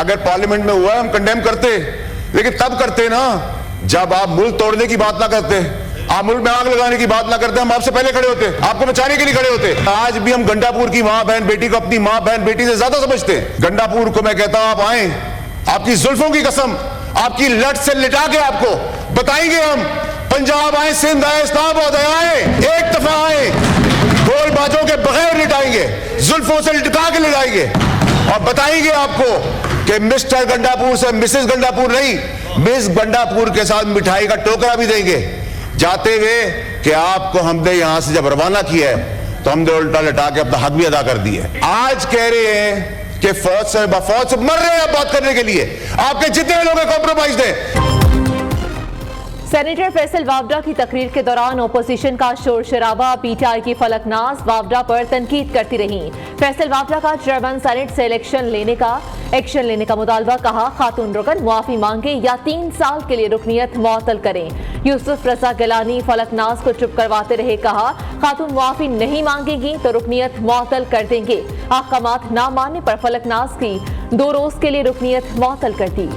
अगर पार्लियामेंट में हुआ है हम कंडेम करते, लेकिन तब करते ना जब आप मुल्क तोड़ने की बात ना करते, आप मुल्क में आग लगाने की बात ना करते, हम आपसे पहले खड़े होते, आपको बचाने के लिए खड़े होते। आज भी हम गंडापुर की मां बहन बेटी को अपनी मां बहन बेटी से ज्यादा समझते हैं। गंडापुर को मैं कहता हूं आप आए, आपकी जुल्फों की कसम, आपकी लट से लिटा के आपको बताएंगे हम। पंजाब आए, सिंध आए, इस्लामाबाद आए, एक दफा आए, गोलबाजों के बगैर लिटाएंगे, जुल्फों से लिटका के लिटाएंगे और बताएंगे आपको कि मिस्टर गंडापुर से मिसेस गंडापुर नहीं, मिस गंडापुर के साथ मिठाई का टोकरा भी देंगे जाते हुए कि आपको हमने यहां से जब रवाना किया है तो हमने उल्टा लटा के अपना हक भी अदा कर दिया है। आज कह रहे हैं कि फौज से मर रहे हैं बात करने के लिए, आपके जितने लोग कॉम्प्रोमाइज हैं। सेनेटर फैसल वावडा की तकरीर के दौरान ओपोजिशन का शोर शराबा, पीटीआई की फलकनाज वावडा पर तनकीद करती रही। फैसल वावडा का चेयरमैन सेनेट से एक्शन लेने का मुतालबा, कहा खातून रुकन मुआफी मांगे या 3 साल के लिए रुकनियत मुअत्तल करें। यूसुफ रजा गिलानी फलकनाज को चुप करवाते रहे, कहा खातून मुआफी नहीं मांगेगी तो रुकनियत मुअत्तल कर देंगे। अहकामात ना मानने पर फलकनाज की 2 रोज के लिए रुकनियत मुअत्तल कर दी।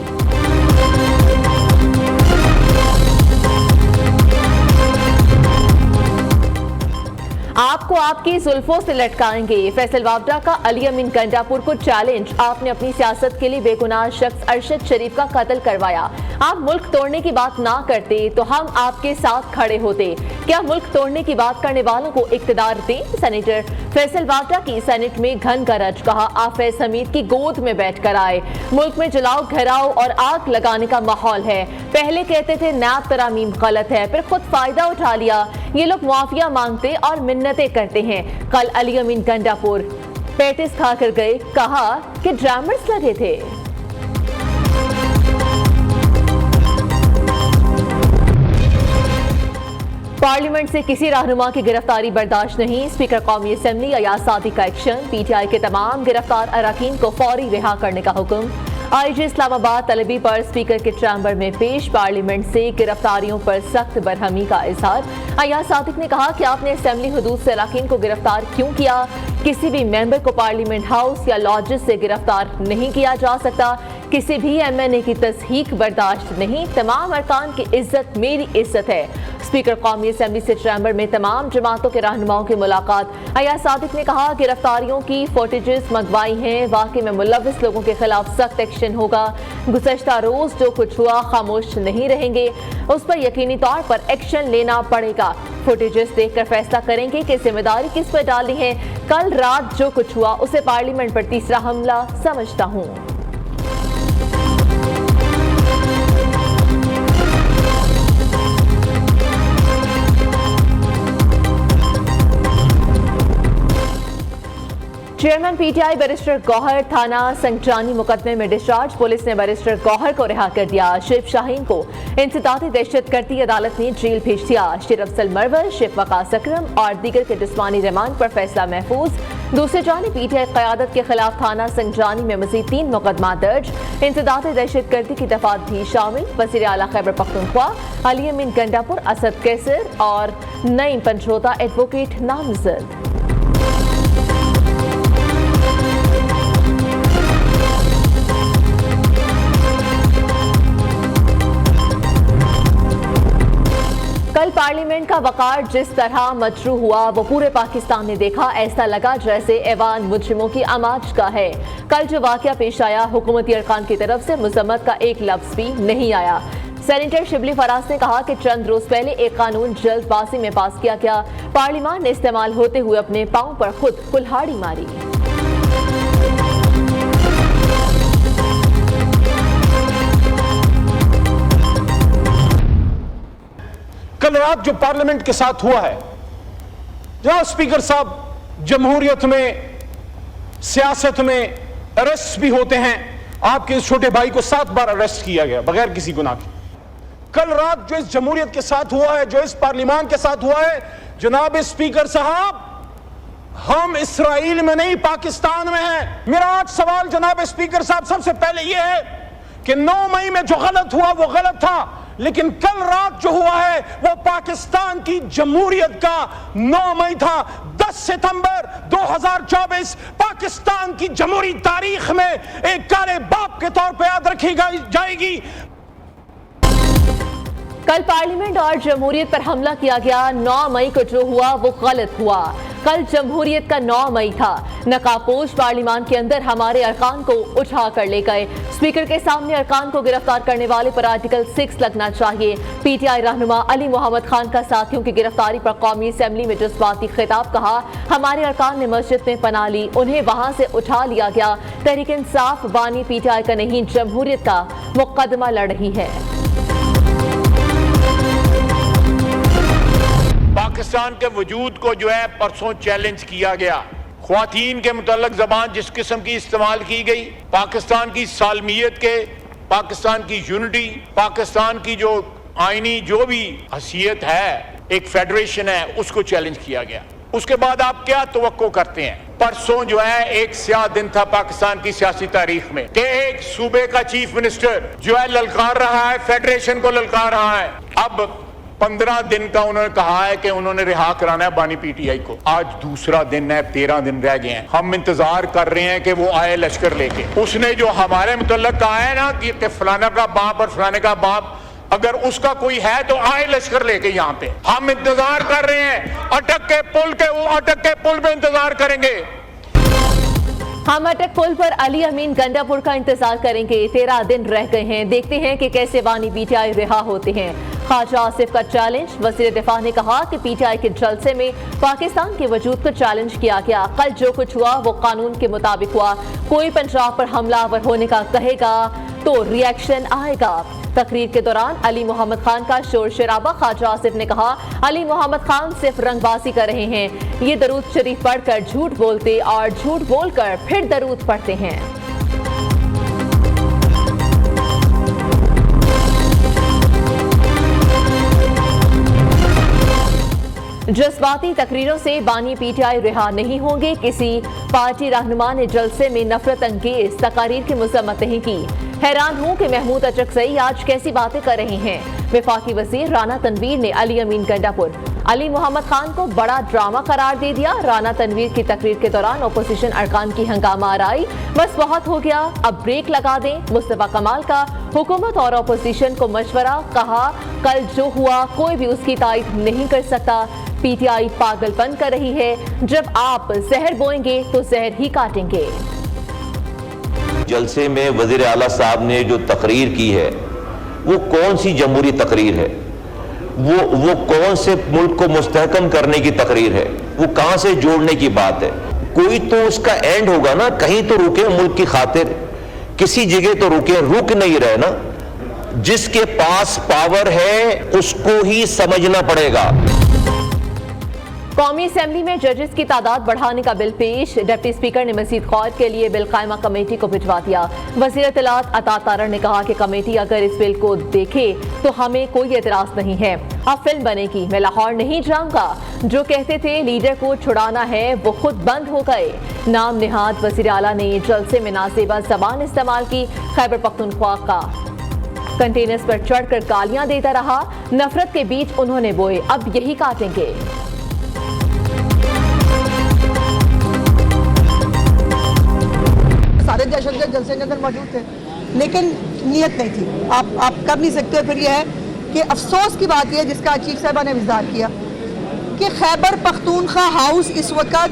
आपको आपकी जुल्फों से लटकाएंगे, फैसल वावडा का अली अमीन गंडापुर को चैलेंज। आपने अपनी सियासत के लिए बेगुनाह शख्स अरशद शरीफ का कत्ल करवाया। आप मुल्क तोड़ने की बात ना करते तो हम आपके साथ खड़े होते। क्या मुल्क तोड़ने की बात करने वालों को इख्तिदार दें? सेनेटर फैसल वावडा की सेनेट में घन गरज, कहा आप फैज हमीद की गोद में बैठकर आए। मुल्क में जलाओ घराओ और आग लगाने का माहौल है। पहले कहते थे नैब तरामीम गलत है, फिर खुद फायदा उठा लिया। ये लोग मुआफिया मांगते और मिन्नतें करते हैं। कल अली अमीन गंडापुर पेटिस खाकर गए, कहा कि ड्रामर्स लगे थे। पार्लियामेंट से किसी रहनुमा की गिरफ्तारी बर्दाश्त नहीं, स्पीकर कौमी असेंबली अयाज सादी का एक्शन। पीटीआई के तमाम गिरफ्तार अरकान को फौरी रिहा करने का हुक्म। आईजी इस्लामाबाद तलबी पर स्पीकर के चैम्बर में पेश, पार्लियामेंट से गिरफ्तारियों पर सख्त बरहमी का इजहार। अयाज सादिक ने कहा कि आपने असेंबली हदूद से अरकान को गिरफ्तार क्यों किया? किसी भी मेंबर को पार्लियामेंट हाउस या लॉजेस से गिरफ्तार नहीं किया जा सकता। किसी भी एमएनए की तस्हीक बर्दाश्त नहीं। तमाम अरकान की इज्जत मेरी इज्जत है। स्पीकर कौमी असेंबली से चैम्बर में तमाम जमातों के रहनुमाओं की मुलाकात। अयाज सादिक ने कहा गिरफ्तारियों की फुटेजेस मंगवाई हैं, वाकई में मुलव्विस लोगों के खिलाफ सख्त एक्शन होगा। गुज़श्ता रोज जो कुछ हुआ खामोश नहीं रहेंगे, उस पर यकीनी तौर पर एक्शन लेना पड़ेगा। फुटेजेस देखकर फैसला करेंगे कि जिम्मेदारी किस पर डालनी है। कल रात जो कुछ हुआ उसे पार्लियामेंट पर तीसरा हमला समझता हूँ। चेयरमैन पीटीआई बैरिस्टर गौहर थाना संगजानी मुकदमे में डिस्चार्ज। पुलिस ने बैरिस्टर गौहर को रिहा कर दिया। शिव शाहीन को इंसदादी दहशतगर्दी अदालत ने जेल भेज दिया। शेर अफजल मरवर, शिव वकास अकरम और दीगर के जिस्मानी रिमांड पर फैसला महफूज। दूसरी जानिब पीटीआई क़यादत के खिलाफ थाना संगजानी में मजीद 3 मुकदमा दर्ज, इंसदादी दहशतगर्दी की दफात भी शामिल। वज़ीर आला खैबर पख्तूनख्वा अली अमीन गंडापुर, असद कैसर और नईम पंचोता एडवोकेट नामजद। कल पार्लियामेंट का वकार जिस तरह मजरू हुआ वो पूरे पाकिस्तान ने देखा। ऐसा लगा जैसे ऐवान मुजरिमों की आमाज का है। कल जो वाकया पेश आया, हुकूमती अरकान की तरफ से मजम्मत का एक लफ्ज भी नहीं आया। सेनेटर शिबली फराज ने कहा कि चंद रोज पहले एक कानून जल्दबाजी में पास किया गया। पार्लियामान ने इस्तेमाल होते हुए अपने पांव पर खुद कुल्हाड़ी मारी। कल रात जो पार्लियामेंट के साथ हुआ है, जहां स्पीकर साहब जमहूरियत में, सियासत में अरेस्ट भी होते हैं, आपके इस छोटे भाई को 7 बार अरेस्ट किया गया बगैर किसी गुनाह के। कल रात जो इस जमहूरियत के साथ हुआ है, जो इस पार्लियामान के साथ हुआ है, जनाब स्पीकर साहब, हम इसराइल में नहीं पाकिस्तान में हैं। मेरा आज सवाल जनाब स्पीकर साहब सबसे पहले यह है कि 9 मई में जो गलत हुआ वो गलत था। लेकिन कल रात जो हुआ है वो पाकिस्तान की जमहूरियत का 9 मई था। 10 सितंबर 2024 पाकिस्तान की जमहूरी तारीख में एक काले बाप के तौर पर याद रखी जाएगी। कल पार्लियामेंट और जमहूरियत पर हमला किया गया। 9 मई को जो हुआ वो गलत हुआ। कल जमहूरियत का 9 मई था। नकाबपोश पार्लियामान के अंदर हमारे अरकान को उठा कर ले गए। स्पीकर के सामने अरकान को गिरफ्तार करने वाले पर आर्टिकल 6 लगना चाहिए। पीटीआई रहनुमा अली मोहम्मद खान का साथियों की गिरफ्तारी पर कौमी असेंबली में जज्बाती खिताब कहा। हमारे अरकान ने मस्जिद में पनाह ली, उन्हें वहां से उठा लिया गया। तहरीक इंसाफ बानी पीटीआई का नहीं जमहूरियत का मुकदमा लड़ रही है। पाकिस्तान के वजूद को जो है परसों चैलेंज किया गया। ख्वातीन के मुतल्लक जबान जिस किस्म की इस्तेमाल की गई, पाकिस्तान की सालमियत के, पाकिस्तान की यूनिटी, पाकिस्तान की जो आईनी जो भी हसीयत है, एक फेडरेशन है, उसको चैलेंज किया गया। उसके बाद आप क्या तवक्को करते हैं? परसों जो है एक स्याह दिन था पाकिस्तान की सियासी तारीख में कि एक सूबे का चीफ मिनिस्टर जो है ललकार रहा है, फेडरेशन को ललकार रहा है। अब 15 दिन का उन्होंने कहा है कि उन्होंने रिहा कराना है बानी पीटीआई को। आज दूसरा दिन है, 13 दिन रह गए हैं। हम इंतजार कर रहे हैं कि वो आए लश्कर लेके। उसने जो हमारे मुतल्लक कहा है ना कि फलाना का बाप और फलाने का बाप, अगर उसका कोई है तो आए लश्कर लेके यहाँ पे। हम इंतजार कर रहे हैं, अटक के पुल पे इंतजार करेंगे। हम अटक पुल पर अली अमीन गंडापुर का इंतजार करेंगे। 13 दिन रह गए हैं, देखते हैं कि कैसे बानी पीटीआई रिहा होते हैं। ख्वाजा आसिफ का चैलेंज। वज़ीर दिफा ने कहा कि पीटीआई के जलसे में पाकिस्तान के वजूद को चैलेंज किया गया। कल जो कुछ हुआ वो कानून के मुताबिक हुआ। कोई पंजाब पर हमलावर होने का कहेगा तो रिएक्शन आएगा। तकरीर के दौरान अली मोहम्मद खान का शोर शराबा। ख्वाजा आसिफ ने कहा अली मोहम्मद खान सिर्फ रंगबाजी कर रहे हैं, ये दरूद शरीफ पढ़कर झूठ बोलते और झूठ बोलकर फिर दरूद पढ़ते हैं। जज्बाती तकरीरों से बानी पीटीआई रिहा नहीं होंगे। किसी पार्टी रहनुमा ने जलसे में नफरत अंगेज तकारीर की मजम्मत नहीं की। हैरान हूं कि महमूद अचकजई आज कैसी बातें कर रहे हैं। वफाकी वजीर राना तनवीर ने अली अमीन गंडापुर, अली मोहम्मद खान को बड़ा ड्रामा करार दे दिया। राना तनवीर की तकरीर के दौरान ओपोजिशन अरकान की हंगामा आराई। बस बहुत हो गया, अब ब्रेक लगा दें। मुस्तफा कमाल का हुकूमत और ओपोजिशन को मशवरा। कहा कल जो हुआ कोई भी उसकी तारीफ नहीं कर सकता। पीटीआई पागलपन कर रही है। जब आप जहर बोएंगे तो जहर ही काटेंगे। जलसे में वजीर आला साहब ने जो तकरीर की है वो कौन सी जमहूरी तकरीर है? वो कौन से मुल्क को मुस्तहकम करने की तकरीर है? वो कहां से जोड़ने की बात है? कोई तो उसका एंड होगा ना, कहीं तो रुके मुल्क की खातिर, किसी जगह तो रुके। रुक नहीं रहे ना। जिसके पास पावर है उसको ही समझना पड़ेगा। कौमी असेंबली में जजेस की तादाद बढ़ाने का बिल पेश। डिप्टी स्पीकर ने मजीद गौर के लिए बिल कायमा कमेटी को भिजवा दिया। वज़ीर इत्तलात अता तारड़ ने कहा कि कमेटी अगर इस बिल को देखे तो हमें कोई एतराज नहीं है। अब फिल्म बनेगी, मैं लाहौर नहीं जाऊंगा। जो कहते थे लीडर को छुड़ाना है वो खुद बंद हो गए। नाम निहाद वज़ीर आला ने जलसे में नासेबा जबान इस्तेमाल की। खैबर पख्तूनख्वा का कंटेनर्स पर चढ़कर गालियां देता रहा। नफरत के बीच उन्होंने बोए, अब यही काटेंगे। सारे दहशतगर्द जलसे के अंदर मौजूद थे, लेकिन नीयत नहीं थी। आप कर नहीं सकते। फिर यह है कि अफसोस की बात यह है, जिसका चीफ साहबा ने इज़हार किया कि खैबर पख्तूनख्वा हाउस इस वक्त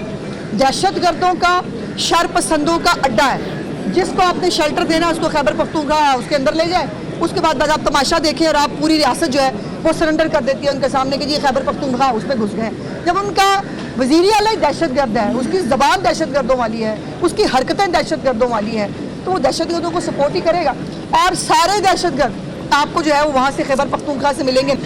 दहशतगर्दों का, शरपसंदों का अड्डा है। जिसको आपने शेल्टर देना उसको खैबर पख्तूनख्वा हाउस के अंदर ले जाए। उसके बाद आप तमाशा देखें और आप पूरी रियासत जो है वो सरेंडर कर देती है उनके सामने कि जी खैबर पख्तूनख्वा हाउस में घुस गए। जब उनका वज़ीर आला दहशतगर्द है, उसकी ज़बान दहशतगर्दों वाली है, उसकी हरकतें दहशतगर्दों वाली हैं, तो वो दहशतगर्दों को सपोर्ट ही करेगा। और सारे दहशतगर्द आपको जो है वो वहाँ से खैबर पख्तूनख्वा से मिलेंगे।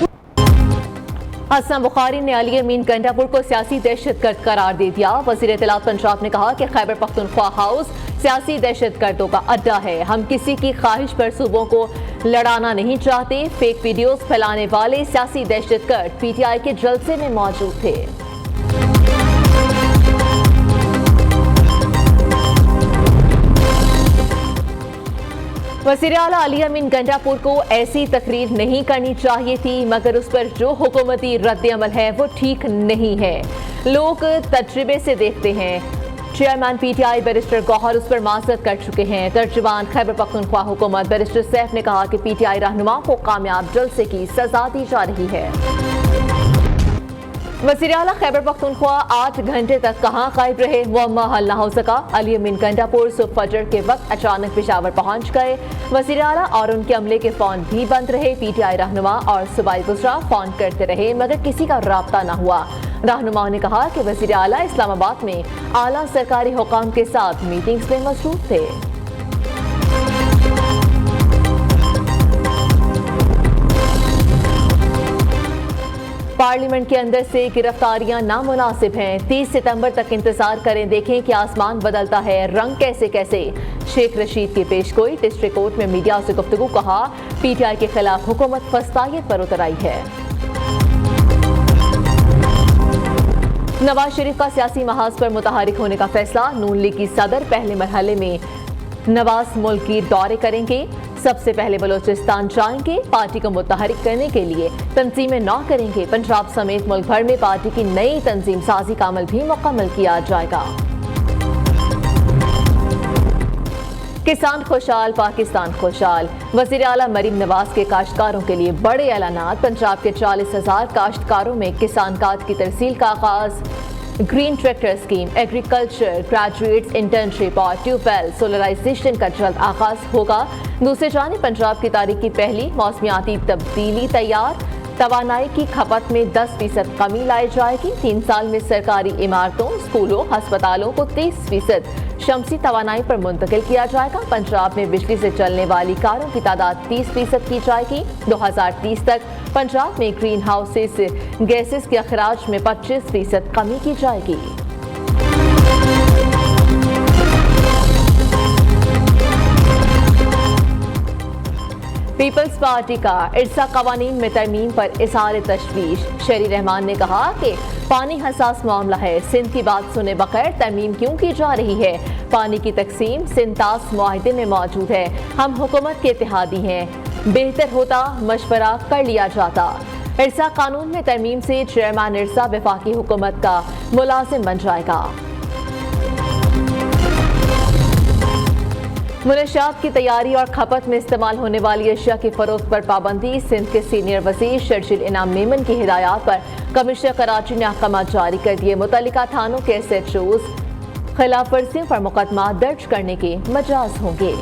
हसन बुखारी ने अली अमीन गंडापुर को सियासी दहशतगर्द करार दे दिया। वज़ीर इत्तलात पंजाब ने कहा कि खैबर पख्तूनख्वा हाउस सियासी दहशतगर्दों का अड्डा है। हम किसी की ख्वाहिश पर सूबों को लड़ाना नहीं चाहते। फेक वीडियोस फैलाने वाले सियासी दहशतगर्द पीटीआई के जलसे में मौजूद थे। वज़ीर आला अली अमीन गंडापुर को ऐसी तकरीर नहीं करनी चाहिए थी, मगर उस पर जो हुकूमती रद्द-ए-अमल है वो ठीक नहीं है। लोग तजर्बे से देखते हैं। चेयरमैन पीटीआई बैरिस्टर गौहर उस पर माजरत कर चुके हैं। तर्जुमान खैबर पख्तूनख्वा हुकूमत बैरिस्टर सैफ ने कहा कि पीटीआई रहनुमा को कामयाब जलसे की सजा दी जा रही है। वज़ीर आला खैबर पख्तूनख्वा 8 घंटे तक कहां गायब रहे, मुअम्मा हल न हो सका। अली अमीन गंडापुर सुबह फजर के वक्त अचानक पेशावर पहुंच गए। वज़ीर आला और उनके अमले के फोन भी बंद रहे। पीटीआई रहनुमा और सूबाई वज़रा फोन करते रहे मगर किसी का राब्ता न हुआ। रहनुमाओं ने कहा कि वज़ीर आला इस्लामाबाद में आला सरकारी हुकाम के साथ मीटिंग्स में मसरूफ थे। पार्लियामेंट के अंदर से गिरफ्तारियां नामुनासिब हैं। 30 सितंबर तक इंतजार करें, देखें कि आसमान बदलता है, रंग कैसे कैसे। शेख रशीद की पेशगोई, डिस्ट्रिक्ट कोर्ट में मीडिया से गुफ्तगू, कहा पीटीआई के खिलाफ हुकूमत फस्तायत पर उतर आई है। नवाज शरीफ का सियासी महाज पर मुतहरिक होने का फैसला। नून लीग की सदर पहले मरहले में नवाज मुल्क की दौरे करेंगे। सबसे पहले बलोचिस्तान जाएंगे। पार्टी को मुतहरिक करने के लिए तंजीमें न करेंगे। पंजाब समेत मुल्क भर में पार्टी की नई तंजीम साजी का अमल भी मुकम्मल किया जाएगा। किसान खुशहाल, पाकिस्तान खुशहाल। वज़ीर आला मरीम नवाज के काश्तकारों के लिए बड़े ऐलानात। पंजाब के 40,000 काश्तकारों में किसान कार्ड की तरसील का आगाज। Green tractor scheme, agriculture graduates internship और ट्यूबवेल सोलराइजेशन का जल्द आगाज होगा। दूसरी जानिब पंजाब की तारीख की पहली मौसमियाती तब्दीली तैयार। तवानाई की खपत में 10% कमी लाई जाएगी। 3 साल में सरकारी इमारतों, स्कूलों, अस्पतालों को 30% शमसी तवानाई पर मुंतकिल किया जाएगा। पंजाब में बिजली से चलने वाली कारों की तादाद 30% की जाएगी। 2030 तक पंजाब में ग्रीन हाउसेस गैसेस के अखराज में 25% कमी की जाएगी। पीपल्स पार्टी का इरसा कवानीन में तरमीम पर इज़हार तशवीश। शहरी रहमान ने कहा कि पानी हसास मामला है, सिंध की बात सुने बगैर तरमीम क्यों की जा रही है। पानी की तकसीम सिंतास मुआहदे में मौजूद है। हम हुकूमत के इत्तेहादी हैं, बेहतर होता मशवरा कर लिया जाता। इरसा कानून में तरमीम से चेयरमैन इरसा वफाकी हुकूमत का मुलाजिम बन जाएगा। मुनशियात की तैयारी और खपत में इस्तेमाल होने वाली अशिया की फरोख्त पर पाबंदी। सिंध के सीनियर वज़ीर शर्जील इनाम मेमन की हिदायत पर कमिश्नर कराची ने अहकाम जारी कर दिए। मुतल्लिका थानों के SHOs खिलाफ वर्जियों पर मुकदमा दर्ज करने के मजाज होंगे।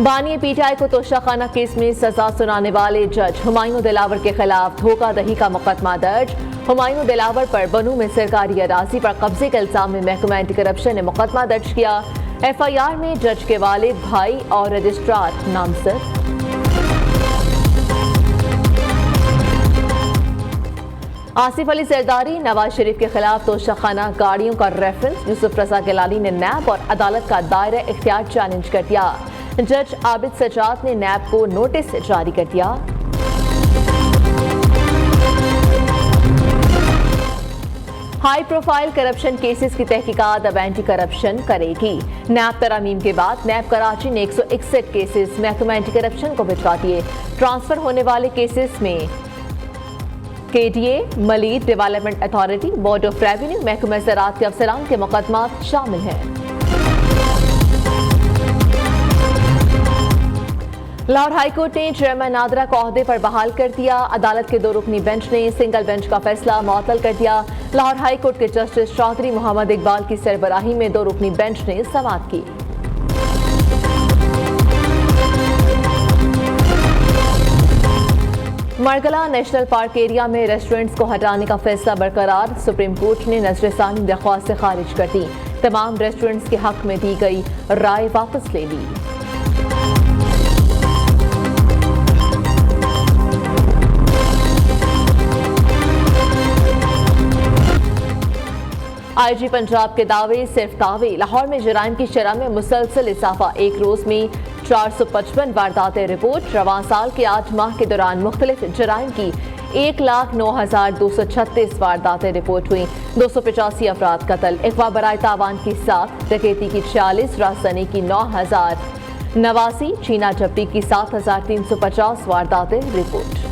बानी पीटीआई को तोशाखाना केस में सजा सुनाने वाले जज हुमायूं दिलावर के खिलाफ धोखाधड़ी का मुकदमा दर्ज। हुमायूं दिलावर पर बनू में सरकारी अराजी पर कब्जे के इल्जाम में महकमा एंटी करप्शन ने मुकदमा दर्ज किया। FIR में जज के वालिद, भाई और रजिस्ट्रार नामजद। आसिफ अली जरदारी, नवाज शरीफ के खिलाफ तोशाखाना गाड़ियों का रेफरेंस। यूसुफ रजा गिलानी ने नैब और अदालत का दायरा इख्तियार चैलेंज कर दिया। जज आबिद सजाद ने नैब को नोटिस जारी कर दिया। हाई प्रोफाइल करप्शन केसेस की तहकीकात अब एंटी करप्शन करेगी। नैब तरामीम के बाद नैब कराची ने 161 केसेस महकमा एंटी करप्शन को भिजवा दिए। ट्रांसफर होने वाले केसेस में KDA, मलीद development authority, board of revenue, महकमा ज़राअत के अफसरान के मुकदमात शामिल हैं। लाहौर हाईकोर्ट ने चेयरमैन नादरा को ओहदे पर बहाल कर दिया। अदालत के 2 रुकनी बेंच ने सिंगल बेंच का फैसला मुअत्तल कर दिया। लाहौर हाईकोर्ट के जस्टिस चौधरी मोहम्मद इकबाल की सरबराही में 2 रुकनी बेंच ने समाअत की। मरगला नेशनल पार्क एरिया में रेस्टोरेंट्स को हटाने का फैसला बरकरार। सुप्रीम कोर्ट ने नजरसानी दरख्वास्त खारिज कर दी। तमाम रेस्टोरेंट्स के हक में दी गई राय वापस ले ली। IG पंजाब के दावे सिर्फ दावे। लाहौर में जराइम की शरह में मुसलसल इजाफा। एक रोज में 455 वारदातें रिपोर्ट। रवां साल के 8 माह के दौरान मुख्तलिफ जराइम की 1,09,236 वारदातें रिपोर्ट हुई। 285 अफराद कत्ल। अगवा बराए तावान की 7, डकैती की 40, राजधानी की 9,089, चीना झपटी की 7,350 वारदातें रिपोर्ट।